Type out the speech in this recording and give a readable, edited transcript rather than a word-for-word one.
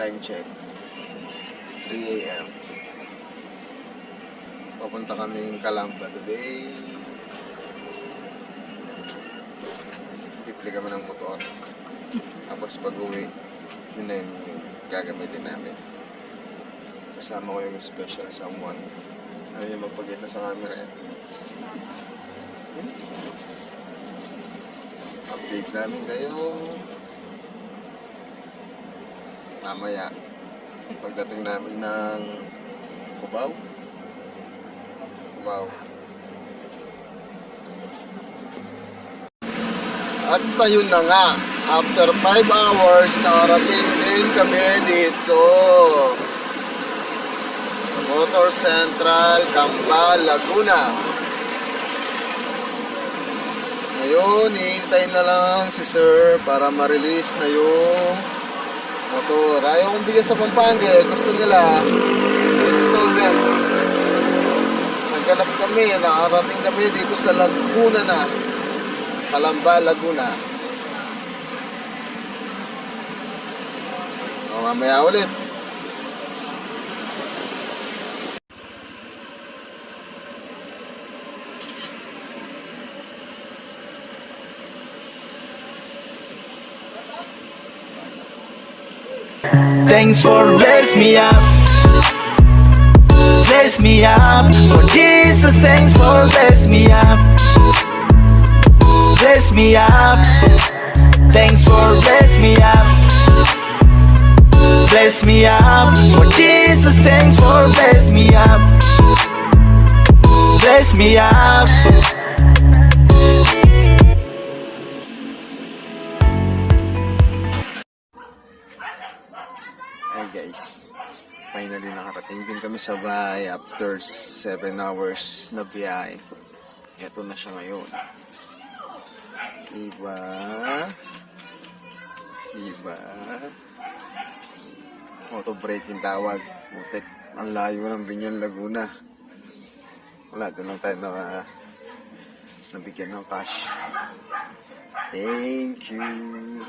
time check 3 AM. Papunta kaming Calamba today. Bibili kami ng motor. Tapos pag uwi, yun na yung gagamitin namin. Kasama ko yung special someone. Ayaw niya magpagkita sa camera yan. Update namin kayo mamaya pagdating namin ng Cubao. At ayun na nga, after 5 hours nakarating din kami dito sa Motor Central, Camba, Laguna. Ngayon, hihintay na lang si sir para ma-release na yung motor. Ayaw kong bigyan sa Pampanga, gusto nila installment. Naghanap kami, nakarating kami dito sa Laguna na, Calamba, Laguna. O, mamaya ulit. Thanks for bless me up. Bless me up. For Jesus, thanks for bless me up. Bless me up. Thanks for bless me up. Bless me up. For Jesus, thanks for bless me up. Bless me up. Hi guys, finally nakarating din kami sa bahay after 7 hours na biyahe. Ito na siya ngayon. Diba? Auto braking tawag. Butik, ang layo ng Binyan, Laguna. Wala, doon lang tayo nabigyan ng cash. Thank you.